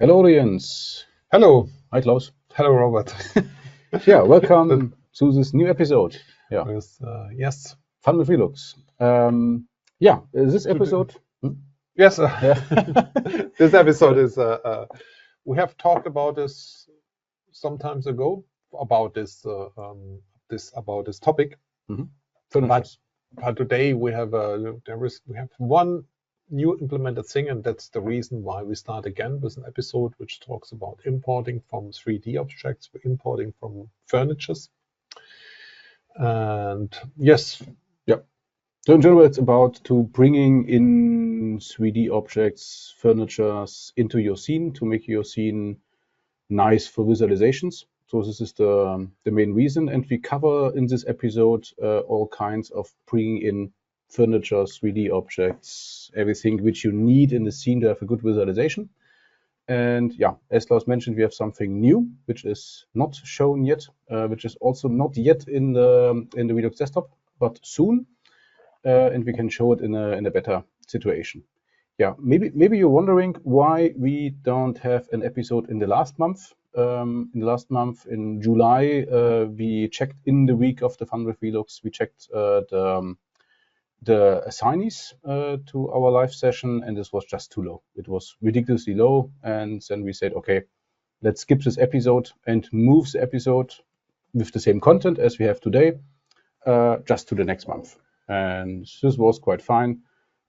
Hello, audience. Hello. Hi, Klaus. Hello, Robert. Yeah, welcome to this new episode. Yeah, Yes. Fun with Relux. This episode. Yes. Yeah. This episode is. We have talked about this some times ago about this topic. Furnitures. But today we have one new implemented thing, and that's the reason why we start again with an episode which talks about importing from 3D objects, importing from furnitures. And yes. Yeah. So in general, it's about to bringing in 3D objects, furnitures into your scene to make your scene nice for visualizations. So this is the main reason, and we cover in this episode all kinds of bringing in furniture, 3D objects, everything which you need in the scene to have a good visualization. And yeah, as Klaus mentioned, we have something new which is not shown yet, which is also not yet in the ReluxDesktop, but soon, and we can show it in a better situation. Yeah, maybe you're wondering why we don't have an episode in the last month. In July, we checked in the week of the Fun with Relux. We checked the assignees to our live session, and this was just too low. It was ridiculously low, and then we said, okay, let's skip this episode and move the episode with the same content as we have today, just to the next month. And this was quite fine.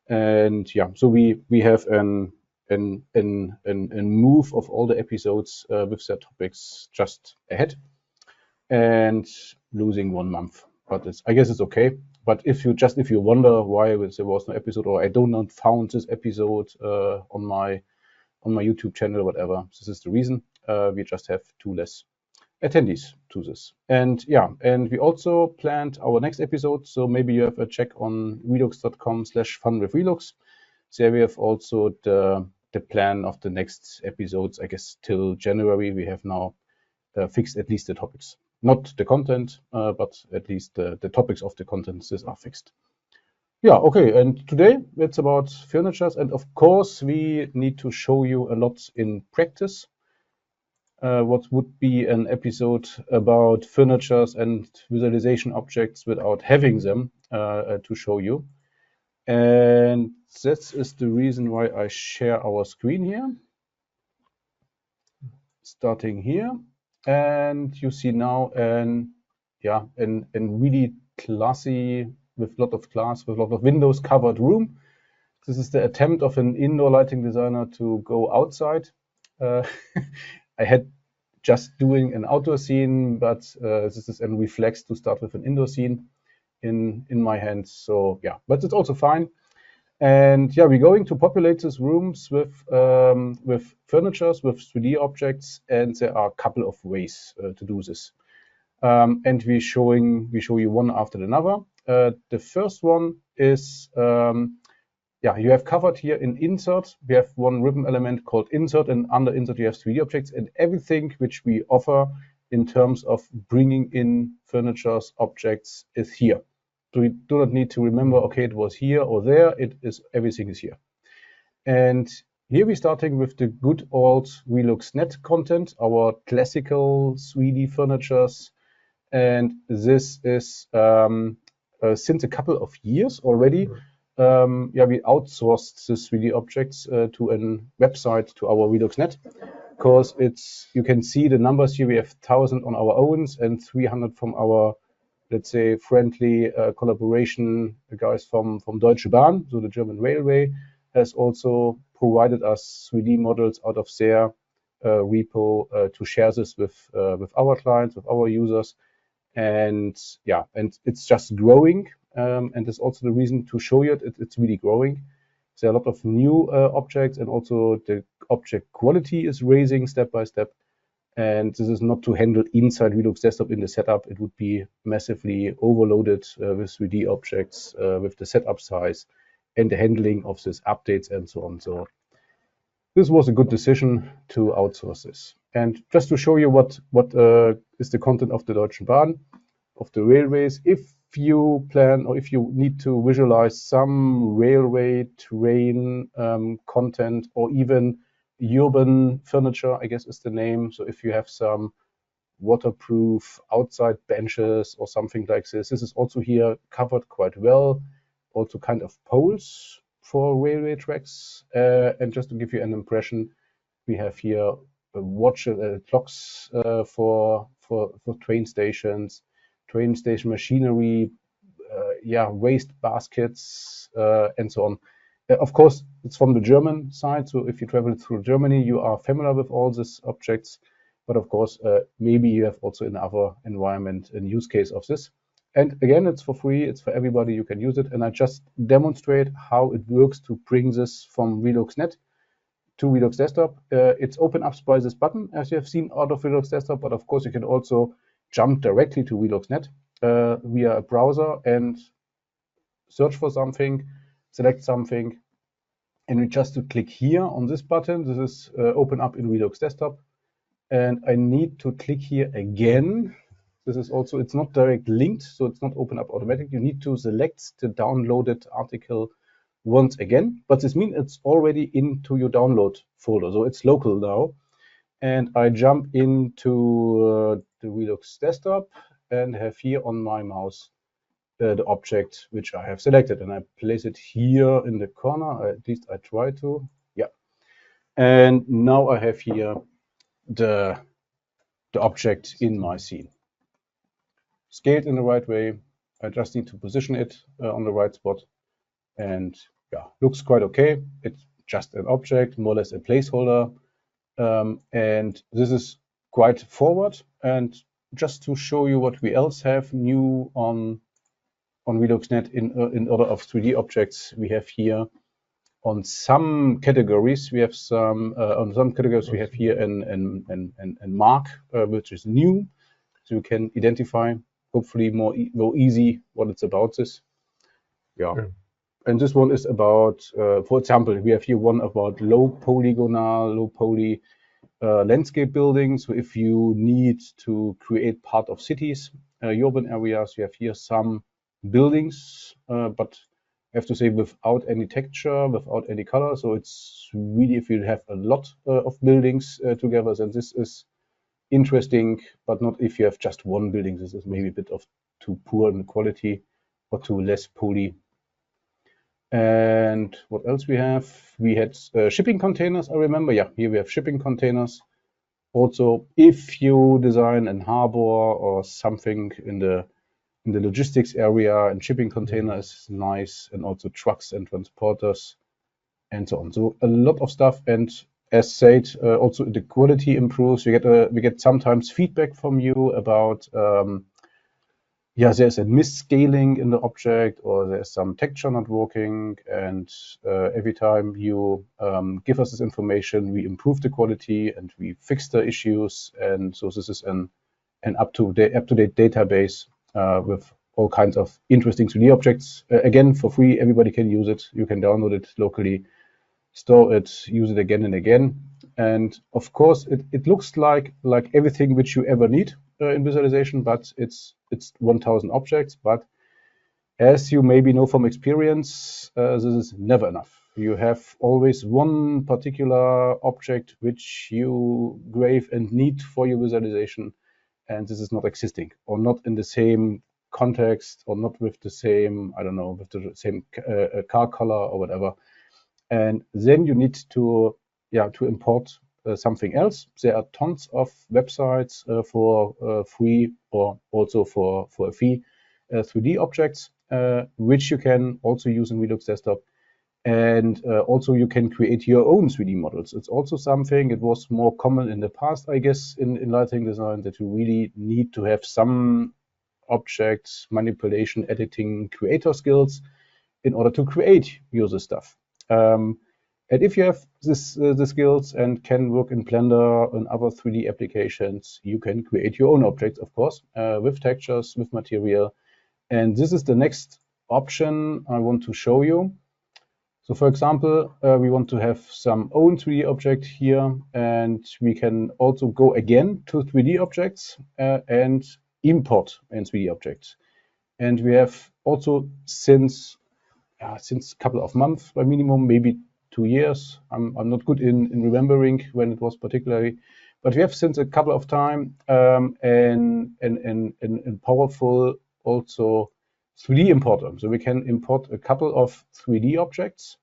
And yeah, so we have an move of all the episodes with their topics just ahead, and losing 1 month. But I guess it's okay. But if you wonder why there was no episode, or I don't not found this episode on my YouTube channel or whatever, this is the reason. We just have 2 less attendees to this. And yeah, and we also planned our next episode, so maybe you have a check on relux.com/funwithrelux. There we have also the plan of the next episodes. I guess till January we have now fixed at least the topics, not the content, but at least the topics of the contents are fixed. Yeah, okay, and today it's about furnitures, and of course we need to show you a lot in practice. What would be an episode about furnitures and visualization objects without having them to show you? And that is the reason why I share our screen here. Starting here, and you see now an really classy, with a lot of windows covered room. This is the attempt of an indoor lighting designer to go outside. I had just doing an outdoor scene, but this is a reflex to start with an indoor scene in my hands. So yeah, but it's also fine. And yeah, we're going to populate these rooms with furnitures, with 3D objects, and there are a couple of ways to do this. And we show you one after another. The first one is you have covered here in insert. We have one ribbon element called insert, and under insert you have 3D objects, and everything which we offer in terms of bringing in furnitures, objects is here. So we do not need to remember, okay, it was here or there. Everything is here. And here we're starting with the good old ReluxNet content, our classical 3D furnitures. And this is since a couple of years already. We outsourced the 3D objects to a website, to our ReluxNet, because you can see the numbers here. We have 1,000 on our own and 300 from our, let's say, friendly collaboration guys from Deutsche Bahn. So the German railway has also provided us 3D models out of their repo to share this with our clients, with our users. And yeah, and it's just growing. And that's also the reason to show you it's really growing. There are a lot of new objects, and also the object quality is raising step by step. And this is not to handle inside ReluxDesktop in the setup. It would be massively overloaded with 3D objects, with the setup size and the handling of these updates and so on. So this was a good decision to outsource this. And just to show you what is the content of the Deutsche Bahn, of the railways, if you plan or if you need to visualize some railway train content, or even urban furniture, I guess is the name. So if you have some waterproof outside benches or something like this is also here covered quite well. Also kind of poles for railway tracks. And just to give you an impression, we have here clocks for train stations, train station machinery, waste baskets, and so on. Of course, it's from the German side, so if you travel through Germany, you are familiar with all these objects. But of course, maybe you have also in other environment a use case of this. And again, it's for free, it's for everybody, you can use it. And I just demonstrate how it works to bring this from ReluxNet to ReluxDesktop. It's open up by this button, as you have seen out of ReluxDesktop, but of course you can also jump directly to ReluxNet via a browser and search for something, select something, and we just to click here on this button. This is open up in ReluxDesktop. And I need to click here again. This is also, it's not direct linked, so it's not open up automatically. You need to select the downloaded article once again, but this means it's already into your download folder, so it's local now. And I jump into the ReluxDesktop and have here on my mouse the object which I have selected, and I place it here in the corner. At least I try to, yeah. And now I have here the object in my scene. Scaled in the right way. I just need to position it on the right spot. And yeah, looks quite okay. It's just an object, more or less a placeholder. And this is quite forward. And just to show you what we else have new on ReluxNet in order of 3D objects, we have here on some categories, we have some we have here an mark which is new, so you can identify hopefully more easy what it's about. This, yeah. And this one is about, for example, we have here one about low poly landscape building. So if you need to create part of cities, urban areas, you have here some buildings, but I have to say without any texture, without any color. So it's really, if you have a lot of buildings together, then this is interesting, but not if you have just one building. This is maybe a bit of too poor in quality or too less poly. And what else we have? We had shipping containers, I remember. Yeah, here we have shipping containers. Also, if you design a harbor or something in the logistics area, and shipping container is nice, and also trucks and transporters and so on. So a lot of stuff, and as said, also the quality improves. We get sometimes feedback from you about there's a misscaling in the object, or there's some texture not working, and every time you give us this information, we improve the quality and we fix the issues. And so this is an up-to-date database with all kinds of interesting 3D objects. Again, for free, everybody can use it. You can download it locally, store it, use it again and again. And of course, it looks like everything which you ever need in visualization, but it's 1,000 objects. But as you maybe know from experience, this is never enough. You have always one particular object which you grave and need for your visualization, and this is not existing, or not in the same context, or not with the same, I don't know, with the same car color or whatever. And then you need to import something else. There are tons of websites for free, or also for a fee, 3D objects, which you can also use in ReluxDesktop. And also you can create your own 3D models. It's also something, it was more common in the past, I guess, in lighting design, that you really need to have some objects, manipulation, editing, creator skills in order to create user stuff. And if you have the skills and can work in Blender and other 3D applications, you can create your own objects, of course, with textures, with material. And this is the next option I want to show you. So for example, we want to have some own 3D object here, and we can also go again to 3D objects and import in 3D objects. And we have also since a couple of months by minimum, maybe 2 years. I'm not good in remembering when it was particularly, but we have since a couple of time and powerful also 3D importer. So we can import a couple of 3D objects,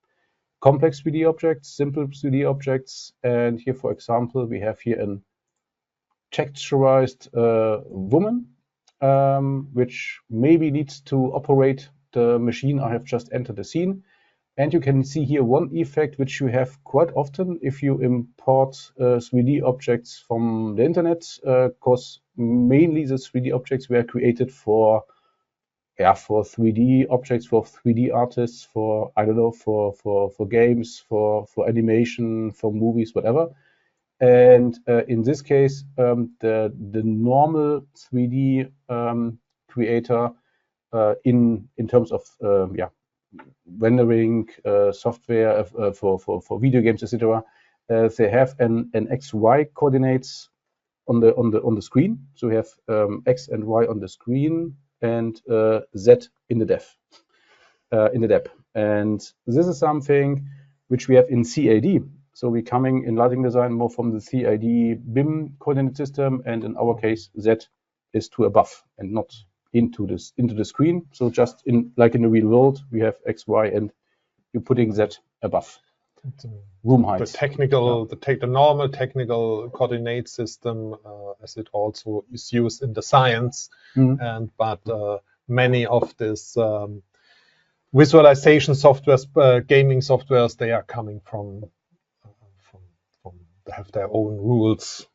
complex 3D objects, simple 3D objects, and here, for example, we have here an texturized woman, which maybe needs to operate the machine I have just entered the scene. And you can see here one effect which you have quite often if you import 3D objects from the internet, because mainly the 3D objects were created for 3D objects, for 3D artists, for, I don't know, for games, for animation, for movies, whatever. And in this case, the normal 3D creator in terms of rendering software for video games, etc. They have an XY coordinates on the screen. So we have X and Y on the screen and Z in the depth. And this is something which we have in CAD. So we're coming in lighting design more from the CAD BIM coordinate system, and in our case, Z is to above and not into the screen. So just like in the real world, we have X, Y, and you're putting Z above. Room height. The normal technical coordinate system, as it also is used in the science, but many of this visualization softwares, gaming softwares, they are coming from they have their own rules.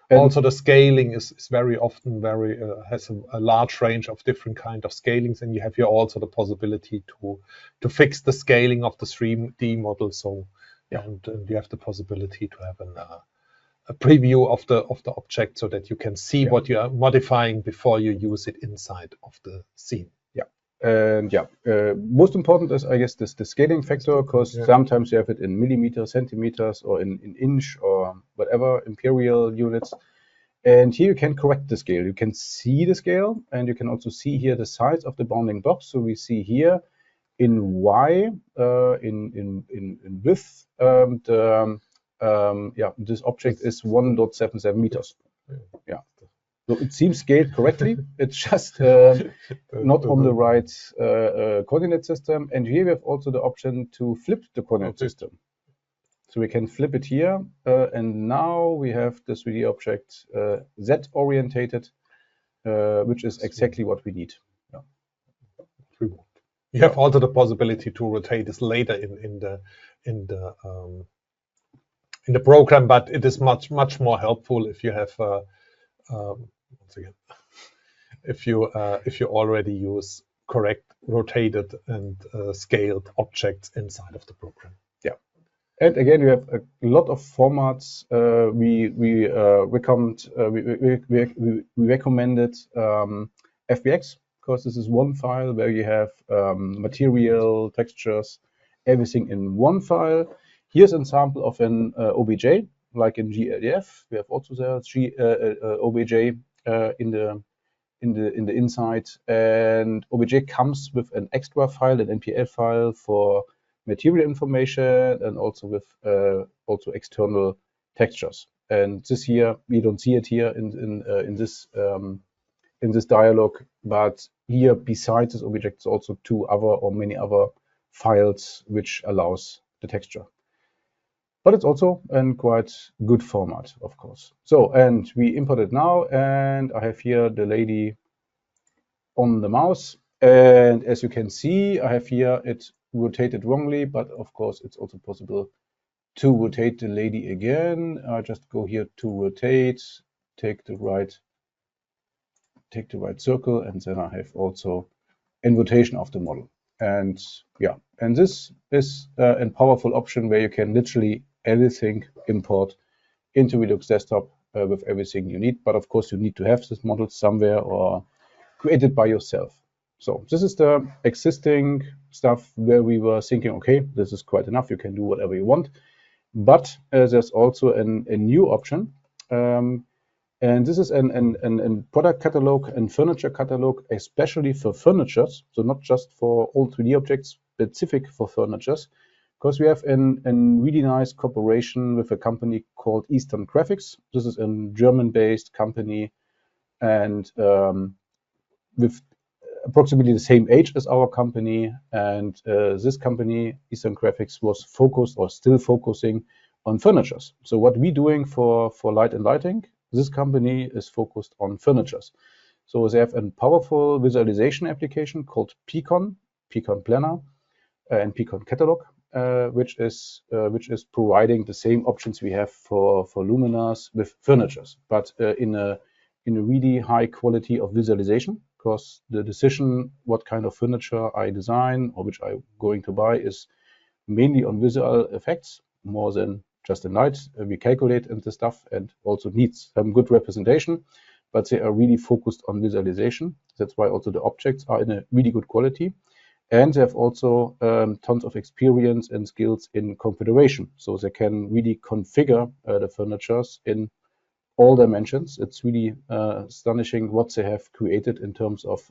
Also, the scaling is very often has a large range of different kind of scalings, and you have here also the possibility to fix the scaling of the 3D model. So, and you have the possibility to have a preview of the object so that you can see what you are modifying before you use it inside of the scene. And most important is, I guess, the scaling factor, because sometimes you have it in millimeters, centimeters, or in inch or whatever, imperial units. And here you can correct the scale. You can see the scale, and you can also see here the size of the bounding box. So we see here in Y, in width, this object is 1.77 meters. So it seems scaled correctly. It's just not on the right coordinate system. And here we have also the option to flip the coordinate system. So we can flip it here. And now we have the 3D object Z-orientated, which is exactly what we need. You have also the possibility to rotate this later in the program, but it is much more helpful if you have once again, if you already use correct rotated and scaled objects inside of the program. And again, we have a lot of formats. We recommended FBX, because this is one file where you have material, textures, everything in one file. Here's an example of an OBJ, like in GLDF. We have also there OBJ in the inside, and OBJ comes with an extra file, an NPL file for material information, and also with also external textures. And this here, we don't see it here in this dialog, but here besides this object, also many other files which allows the texture. But it's also in quite good format, of course. So, and we import it now, and I have here the lady on the mouse. And as you can see, I have here it rotated wrongly, but of course it's also possible to rotate the lady again. I just go here to rotate, take the right circle, and then I have also in rotation of the model. And and this is a powerful option where you can literally everything import into ReluxDesktop with everything you need. But of course, you need to have this model somewhere or create it by yourself. So this is the existing stuff where we were thinking, okay, this is quite enough. You can do whatever you want. But there's also a new option. And this is an product catalog and furniture catalog, especially for furniture. So not just for all 3D objects, specific for furnitures, because we have a really nice cooperation with a company called Eastern Graphics. This is a German-based company, and with approximately the same age as our company. And this company, Eastern Graphics, was focused or still focusing on furnitures. So what we're doing for light and lighting, this company is focused on furnitures. So they have a powerful visualization application called pCon Planner, and pCon.catalog, which is providing the same options we have for luminaires with furnitures, but in a really high quality of visualization, because the decision what kind of furniture I design or which I'm going to buy is mainly on visual effects more than just in light. We calculate and the stuff, and also needs some good representation, but they are really focused on visualization. That's why also the objects are in a really good quality. And they have also tons of experience and skills in configuration. So they can really configure the furnitures in all dimensions. It's really astonishing what they have created in terms of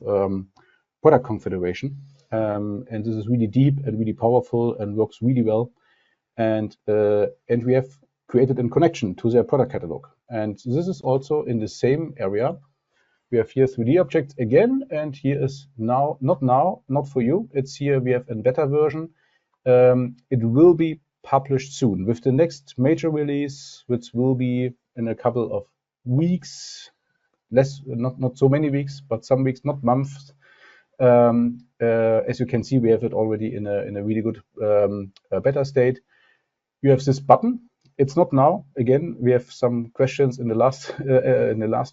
product configuration. And this is really deep and really powerful and works really well. And we have created in connection to their product catalog. And this is also in the same area. We have here 3D objects again, and here is not for you. It's here we have a beta version. It will be published soon with the next major release, which will be in a couple of weeks, not so many weeks, but some weeks, not months. As you can see, we have it already in a really good beta state. You have this button. It's not now. Again, we have some questions in the last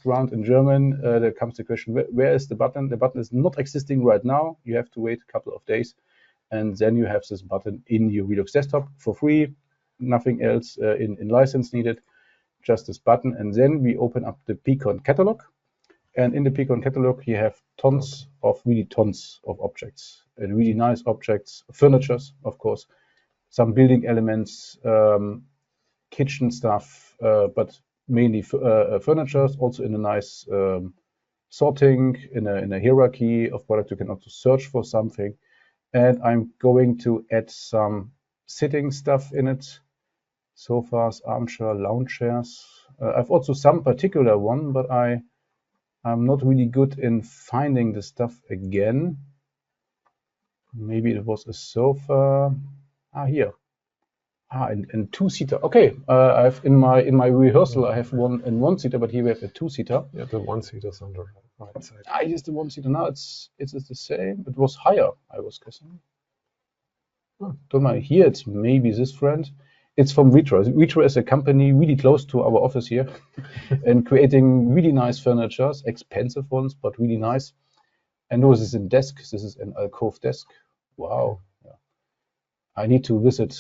round in German. There comes the question, where is the button? The button is not existing right now. You have to wait a couple of days, and then you have this button in your Relux desktop for free. Nothing else in license needed, just this button. And then we open up the pCon catalog, and in the pCon catalog you have tons of objects, and really nice objects, furnitures, of course, some building elements. Kitchen stuff, but mainly furnitures, also in a nice sorting, in a hierarchy of products. You can also search for something. And I'm going to add some sitting stuff in it. Sofas, armchair, lounge chairs. I've also some particular one, but I'm not really good in finding the stuff again. Maybe it was a sofa. Here. And two-seater. Okay, I've in my rehearsal I have one-seater, but here we have a two-seater. Yeah, the one-seater's on the right side. I use the one-seater now. It's the same. It was higher, I was guessing. Don't mind. Here it's maybe this friend. It's from Retro. Retro is a company really close to our office here, and creating really nice furniture, expensive ones, but really nice. And no, this is in desk. This is an alcove desk. Wow. I need to visit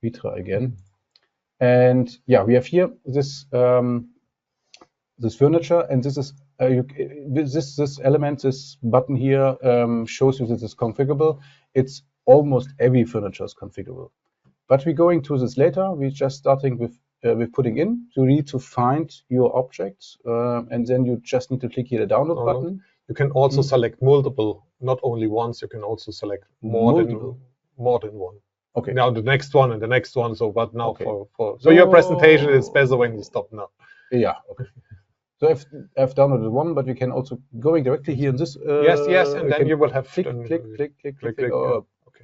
Vitra again. And yeah, we have here this this furniture, and this is this element, this button here shows you that it's configurable. It's almost every furniture is configurable. But we're going to this later. We're just starting with putting in. You need to find your objects, and then you just need to click here the download button. You can also select multiple, not only once. You can also select more than one. Okay. Now the next one and the next one. So, but now so your presentation is better when you stop now. Yeah. Okay. So I've downloaded one, but you can also going directly here in this. Yes, and then you will have click.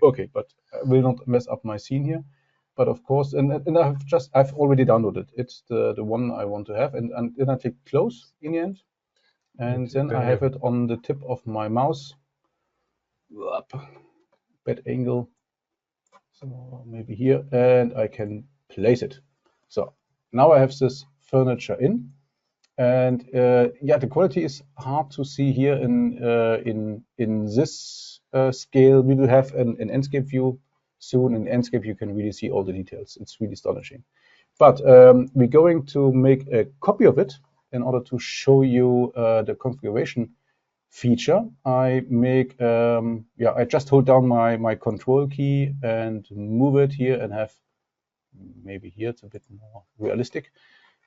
Okay, but I will not mess up my scene here. But of course, and I've already downloaded. It's the one I want to have, and then I click close in the end, and then I have it on the tip of my mouse. Bad angle. So maybe here, and I can place it. So now I have this furniture in, and yeah, the quality is hard to see here in this scale. We will have an Enscape view soon. In Enscape, you can really see all the details. It's really astonishing. But we're going to make a copy of it in order to show you the configuration feature. I make I just hold down my control key and move it here, and have maybe here it's a bit more realistic.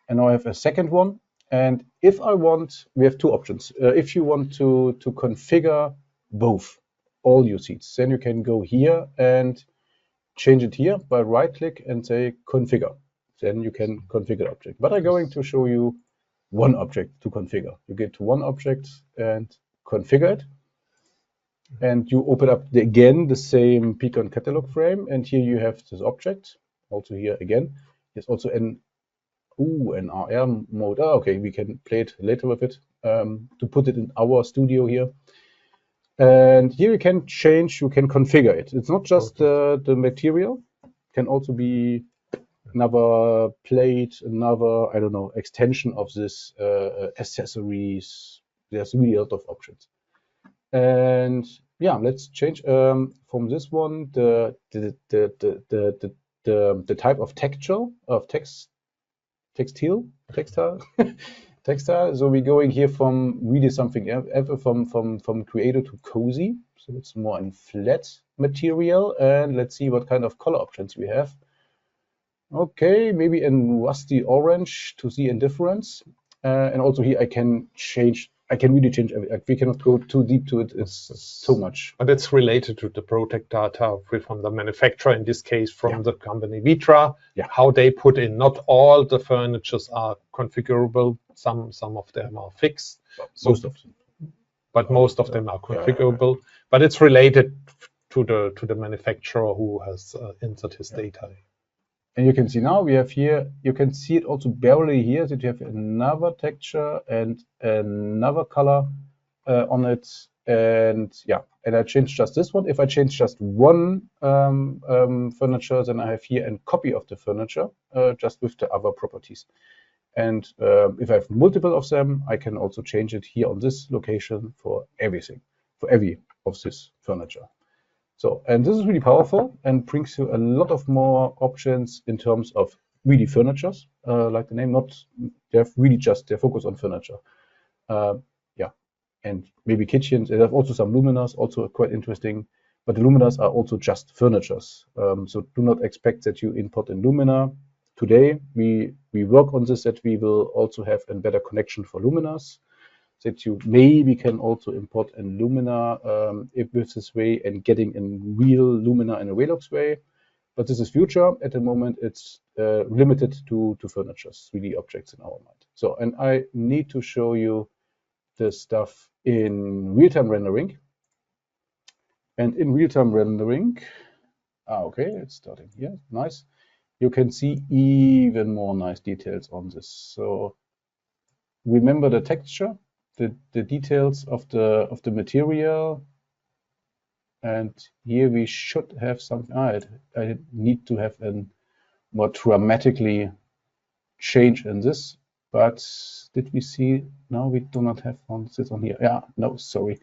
And now I have a second one. And if I want, we have two options. If you want to configure both, all your seats. Then you can go here and change it here by right click and say configure. Then you can configure the object. But I'm going to show you one object to configure. You get to one object and configure it. And you open up again the same pCon.catalog frame. And here you have this object. Also here again. There's also an RR mode. Okay, we can play it later with it to put it in our studio here. And here you can change, you can configure it. It's not just the material. It can also be another plate, another, I don't know, extension of this accessories. There's really a lot of options. And yeah, let's change from this one the type of textile. So we're going here from really something from creator to cozy. So it's more in flat material, and let's see what kind of color options we have. Okay, maybe in rusty orange to see a difference. And also here I can really change everything. We cannot go too deep to it. It's too much. But it's related to the project data from the manufacturer, in this case from the company Vitra. How they put in. Not all the furnitures are configurable. Some of them are fixed. Most of them. But most of them are configurable. But it's related to the manufacturer who has entered his data. And you can see now we have here, you can see it also barely here, that you have another texture and another color on it. And yeah, and I changed just this one. If I change just one furniture, then I have here a copy of the furniture just with the other properties. And if I have multiple of them, I can also change it here on this location for everything, for every of this furniture. So, and this is really powerful and brings you a lot of more options in terms of really furnitures, like the name, not, they have really just their focus on furniture. And maybe kitchens. They have also some luminaires, also quite interesting, but the luminaires are also just furnitures. So do not expect that you import a luminaire. Today, we work on this, that we will also have a better connection for luminaires, that you maybe can also import a luminaire with this way and getting a real luminaire in a Relux way. But this is future. At the moment, it's limited to furnitures, 3D objects in our mind. So, and I need to show you the stuff in real-time rendering. And in real-time rendering, okay, it's starting here, nice. You can see even more nice details on this. So remember the texture, the details of the material, and here we should have something. I need to have a more dramatically change in this, but did we see? No, we do not have one. It's on here. Yeah, no, sorry.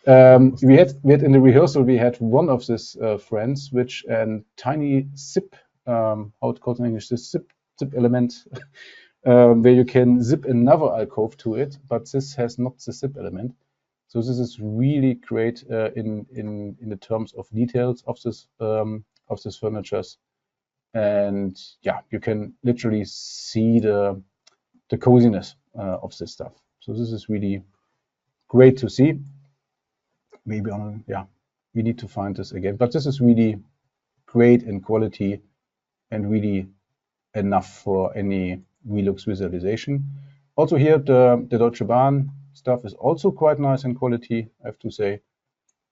We had in the rehearsal we had one of these friends, which a tiny zip, how it calls in English, this zip element. Where you can zip another alcove to it, but this has not the zip element. So this is really great in the terms of details of this furnitures, and yeah, you can literally see the coziness of this stuff. So this is really great to see. Maybe we need to find this again, but this is really great in quality and really enough for any Relux visualization. Also here, the Deutsche Bahn stuff is also quite nice in quality, I have to say.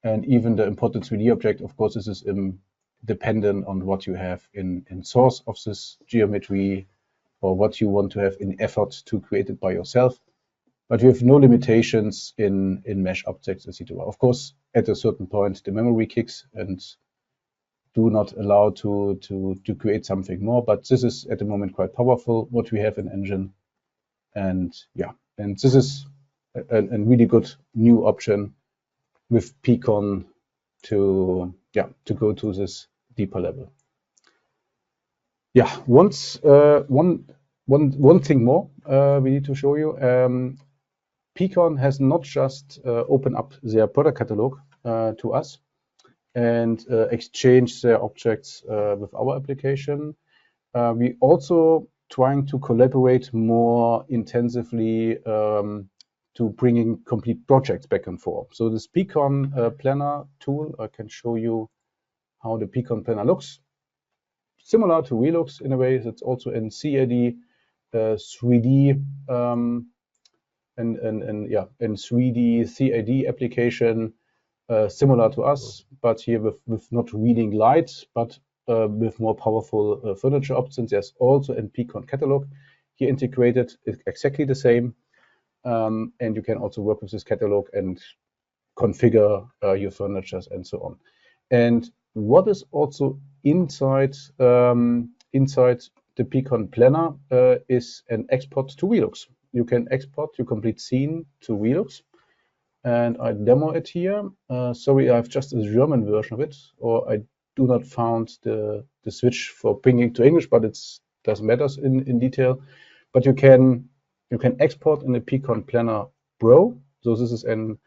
And even the imported 3D object, of course, this is dependent on what you have in source of this geometry or what you want to have in effort to create it by yourself. But you have no limitations in mesh objects, etc. Of course, at a certain point, the memory kicks and do not allow to create something more, but this is at the moment quite powerful what we have in engine. And yeah, and this is a really good new option with pCon to go to this deeper level. Yeah, one thing more we need to show you. pCon has not just opened up their product catalog to us and exchange their objects with our application. We also trying to collaborate more intensively to bringing complete projects back and forth. So this pCon planner tool, I can show you how the pCon planner looks. Similar to Relux in a way, it's also in CAD, 3D, and 3D CAD application, similar to us, but here with not reading light, but with more powerful furniture options. There's also in pCon.catalog here integrated, it's exactly the same, and you can also work with this catalog and configure your furniture and so on. And what is also inside the pCon planner is an export to Relux. You can export your complete scene to Relux, and I demo it here. Sorry, I have just a German version of it, or I do not found the switch for bringing to English, but it doesn't matter in detail. But you can export in the pCon planner Pro. So this is an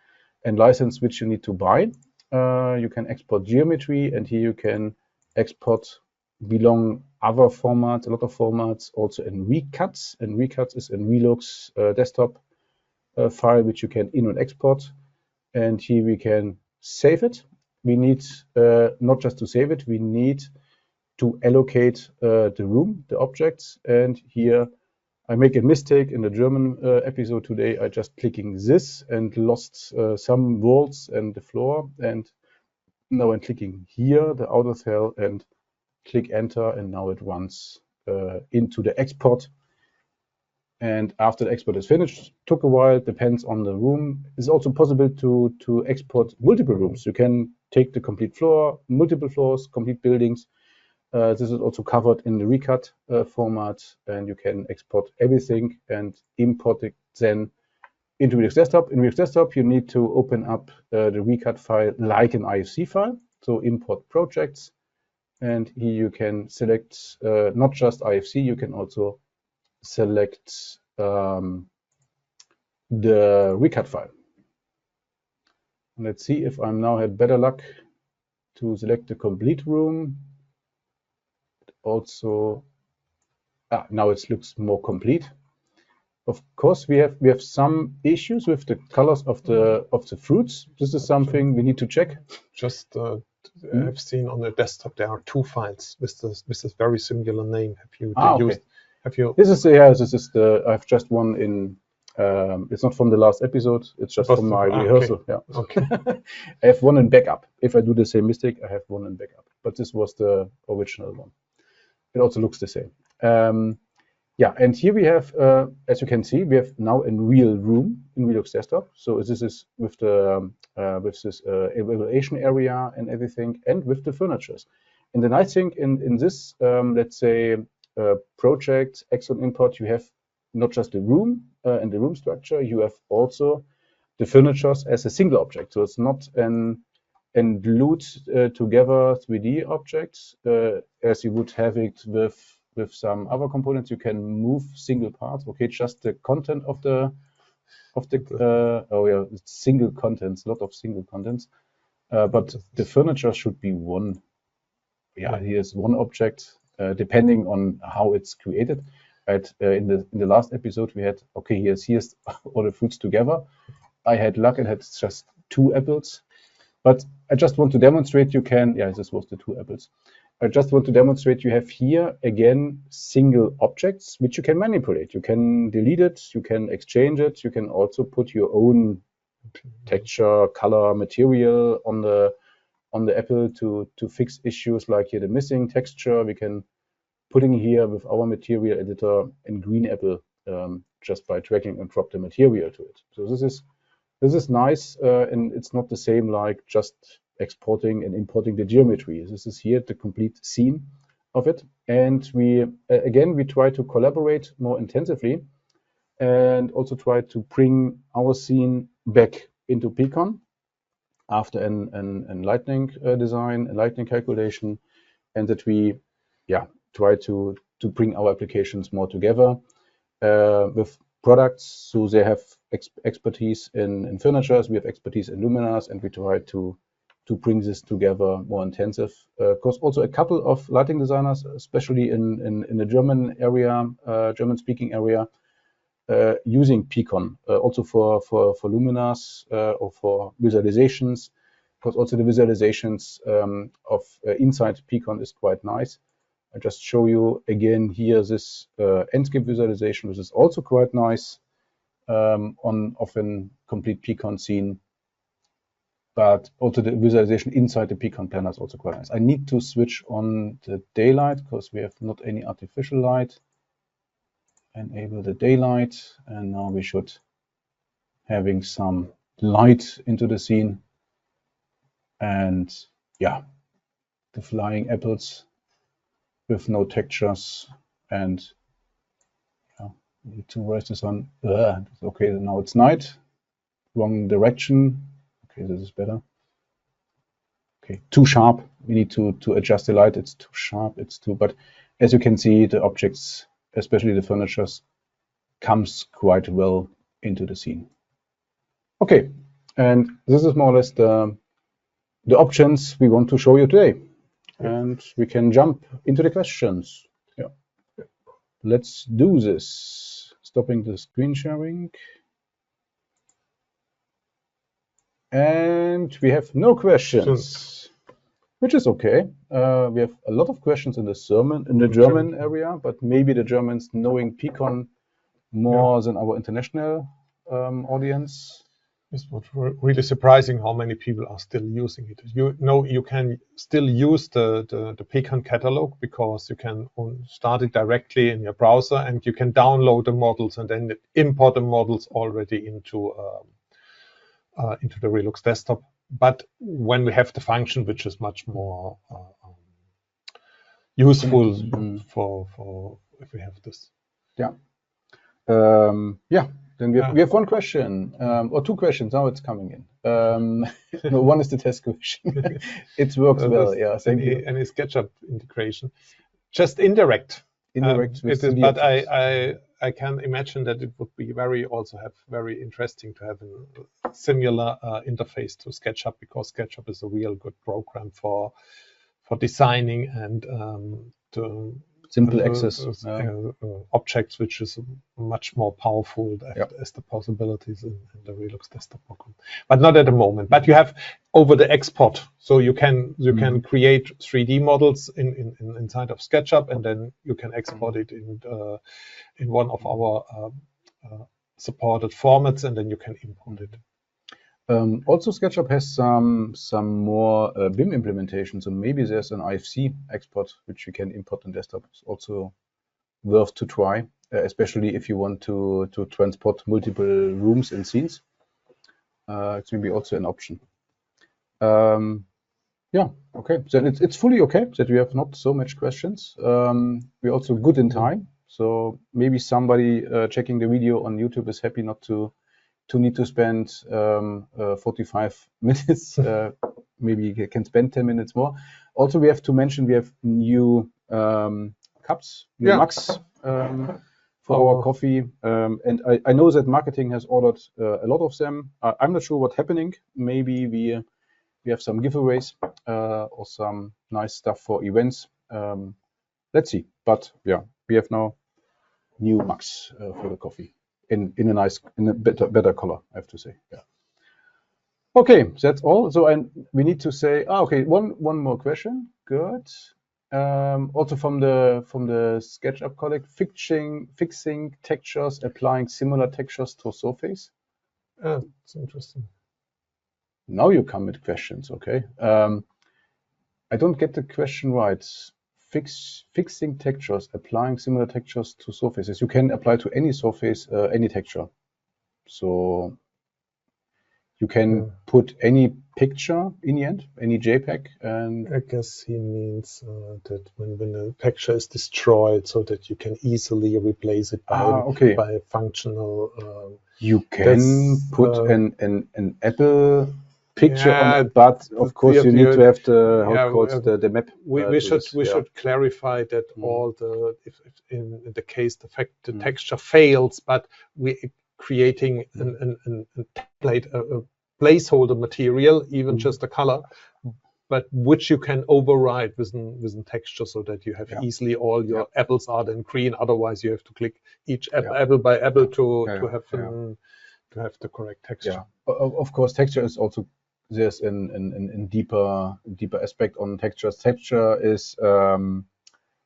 license which you need to buy. You can export geometry, and here you can export belong other formats, a lot of formats, also in recuts. And recuts is in Relux desktop file which you can in and export. And here we can save it. We need not just to save it, we need to allocate the room, the objects. And here I make a mistake in the German episode today. I just clicking this and lost some walls and the floor. And now I'm clicking here, the outer cell, and click enter, and now it runs into the export. And after the export is finished, took a while, depends on the room. It's also possible to export multiple rooms. You can take the complete floor, multiple floors, complete buildings. This is also covered in the recut format, and you can export everything and import it then into ReluxDesktop. In ReluxDesktop, you need to open up the recut file like an IFC file. So import projects, and here you can select not just IFC, you can also select the recut file. And let's see if I'm now had better luck to select the complete room. Also, now it looks more complete. Of course, we have some issues with the colors of the fruits. This is something we need to check. Just I've seen on the desktop there are two files with this very similar name. Have you used? Have you? This is the I've just one in. It's not from the last episode. It's just from my rehearsal. Okay. Yeah. Okay. I have one in backup. If I do the same mistake, I have one in backup. But this was the original one. It also looks the same. Yeah, and here we have, as you can see, we have now a real room in ReluxDesktop. So this is with the with this evaluation area and everything, and with the furnitures. And the nice thing in this, let's say, project Exxon import, you have not just the room and the room structure, you have also the furnitures as a single object. So it's not an glued together 3D objects as you would have it with some other components. You can move single parts. Okay, just the content of the it's single contents, a lot of single contents. But the furniture should be one. Yeah, here's one object, depending on how it's created. Right, in the last episode we had, okay, here's all the fruits together. I had luck and had just 2 apples. But I just want to demonstrate you can, this was the 2 apples. I just want to demonstrate you have here, again, single objects, which you can manipulate. You can delete it, you can exchange it, you can also put your own texture, color, material on the apple to fix issues like here the missing texture. We can put in here with our material editor in green apple just by dragging and drop the material to it. So this is nice, and it's not the same like just exporting and importing the geometry. This is here the complete scene of it. And we try to collaborate more intensively and also try to bring our scene back into pCon after an lightning design, a lightning calculation, and that we try to bring our applications more together with products. So they have expertise in furnitures, we have expertise in luminaires, and we try to bring this together more intensive. Of course, also a couple of lighting designers, especially in the German area, German-speaking area, using pCon, also for luminars or for visualizations, because also the visualizations of inside pCon is quite nice. I just show you again here this Enscape visualization, which is also quite nice of a complete pCon scene. But also the visualization inside the pCon planner is also quite nice. I need to switch on the daylight because we have not any artificial light. Enable the daylight, and now we should having some light into the scene. And yeah, the flying apples with no textures, and yeah, need to raise the sun. Okay, now it's night. Wrong direction. Okay, this is better. Okay, too sharp. We need to adjust the light. It's too sharp. It's too. But as you can see, the objects, especially the furnitures, comes quite well into the scene. Okay, and this is more or less the options we want to show you today. And we can jump into the questions. Yeah. Let's do this. Stopping the screen sharing. And we have no questions, which is okay. We have a lot of questions in the German area, but maybe the Germans knowing pCon more than our international audience. It's really surprising how many people are still using it. You know, you can still use the pCon catalog because you can start it directly in your browser, and you can download the models and then import the models already into the Relux desktop. But when we have the function, which is much more useful for if we have this. Yeah. Yeah. Then we have one question or two questions. Now it's coming in. No, one is the test question. It works well. Yeah. Thank you. Any SketchUp integration, just indirect. Indirect. It is, but I can imagine that it would be very interesting to have a similar interface to SketchUp, because SketchUp is a real good program for designing and simple access objects, which is much more powerful as the possibilities in the Relux desktop program. But not at the moment. But you have over the export, so you can create 3D models inside of SketchUp, and then you can export it in one of our supported formats, and then you can import it. Also, SketchUp has some more BIM implementation, so maybe there's an IFC export which you can import on desktop. It's also worth to try, especially if you want to transport multiple rooms and scenes. It's maybe also an option. Yeah, okay. So it's fully okay that we have not so much questions. We're also good in time, so maybe somebody checking the video on YouTube is happy not to need to spend 45 minutes. Maybe you can spend 10 minutes more. Also, we have to mention we have new cups, new mugs for our coffee. And I know that marketing has ordered a lot of them. I'm not sure what's happening. Maybe we have some giveaways or some nice stuff for events. Let's see. But yeah, we have now new mugs for the coffee. In a better color, I have to say. Yeah. Okay, that's all. So we need to say, okay, one more question. Good. Also from the SketchUp colleague, fixing textures, applying similar textures to surface. That's interesting. Now you come with questions. Okay. I don't get the question right. Fixing textures, applying similar textures to surfaces. You can apply to any surface, any texture. So you can put any picture in the end, any JPEG. And I guess he means that when the texture is destroyed, so that you can easily replace it by a functional. You can put an Apple picture on it, but of course you need to have the map. We should clarify that all the if in the case the texture fails, but we're creating a template, a placeholder material, even just a color, but which you can override within texture, so that you have easily all your apples are then green. Otherwise, you have to click each apple by apple to have the correct texture. Yeah. Of course, texture is also there's a deeper aspect on textures. Texture is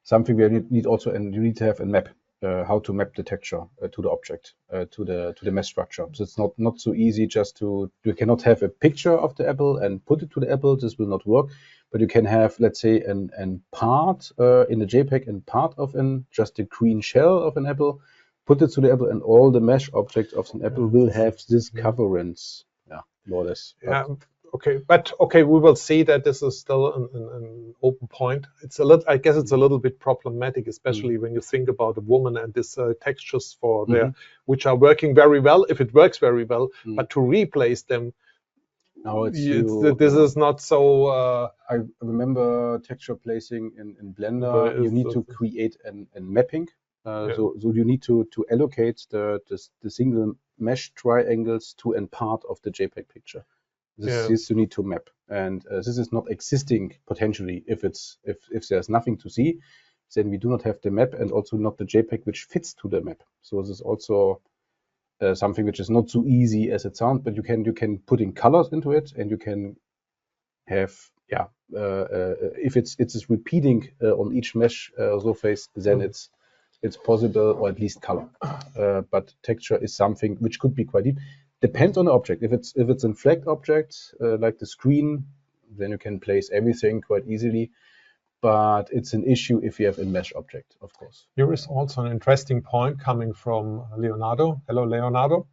something we need also, and you need to have a map. How to map the texture to the object, to the mesh structure. So it's not so easy just to, you cannot have a picture of the apple and put it to the apple. This will not work. But you can have, let's say, an part in the JPEG and part of just the green shell of an apple, put it to the apple, and all the mesh objects of an apple will have this coverance. Yeah, more or less. Yeah. Okay, we will see that this is still an open point. It's a little, I guess, it's a little bit problematic, especially when you think about a woman and this textures for there, which are working very well if it works very well, but to replace them, this is not so. I remember texture placing in Blender. You need to create a mapping. So you need to allocate the single mesh triangles to a part of the JPEG picture. This you need to map, and this is not existing potentially. If there's nothing to see, then we do not have the map, and also not the JPEG which fits to the map. So this is also something which is not so easy as it sounds. But you can put in colors into it, and you can have if it's repeating on each mesh surface, then it's possible, or at least color. But texture is something which could be quite deep. Depends on the object. If it's a flagged object like the screen, then you can place everything quite easily. But it's an issue if you have a mesh object, of course. Here is also an interesting point coming from Leonardo. Hello, Leonardo.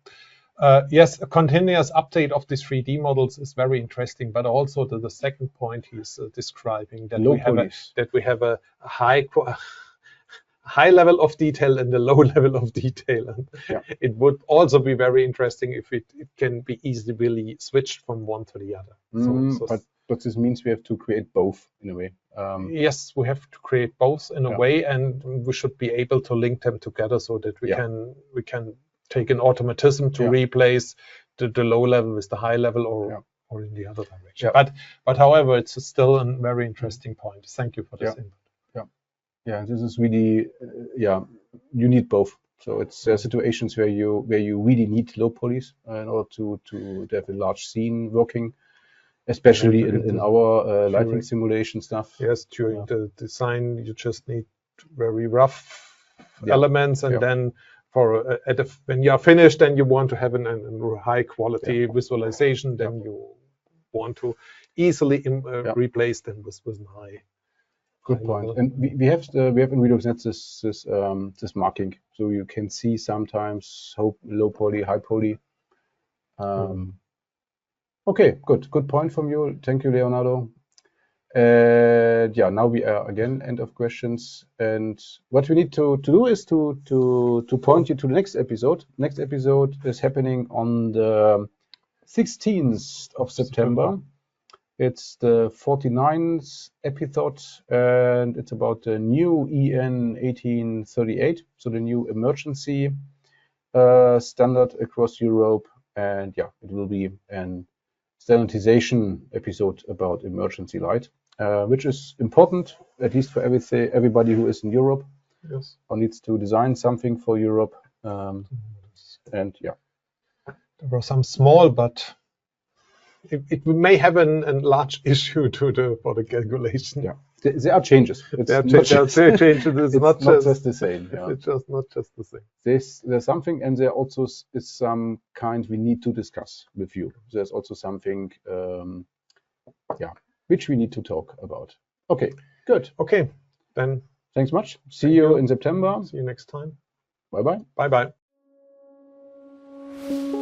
Yes, a continuous update of these 3D models is very interesting, but also the second point he's describing, that we have a high level of detail and a low level of detail. And it would also be very interesting if it can be easily switched from one to the other. But this means we have to create both in a way. Yes, we have to create both in a way, and we should be able to link them together so that we can take an automatism to replace the low level with the high level, or in the other direction. But however, it's still a very interesting point. Thank you for this input. Yeah, this is really, you need both. So it's situations where you really need low polys in order to have a large scene working, especially in our lighting simulation stuff. Yes, during the design, you just need very rough elements, and then when you are finished, then you want to have a high quality visualization. Then you want to easily replace them with high. Good point. And we have in ReluxNet this marking, so you can see sometimes low poly, high poly. Okay, good point from you. Thank you, Leonardo. Now we are again end of questions, and what we need to do is to point you to the next episode. Next episode is happening on the 16th of September. It's the 49th episode, and it's about the new EN 1838, so the new emergency standard across Europe. And it will be an standardization episode about emergency light, which is important, at least for everybody who is in Europe or needs to design something for Europe. There were some small, but it may have a large issue for the calculation. Yeah, there are changes. There are changes. It's not just the same. It's just not just the same. There's something, and there also is some kind we need to discuss with you. There's also something, which we need to talk about. Okay, good. Okay, then. Thanks much. See you in September. See you next time. Bye bye. Bye bye.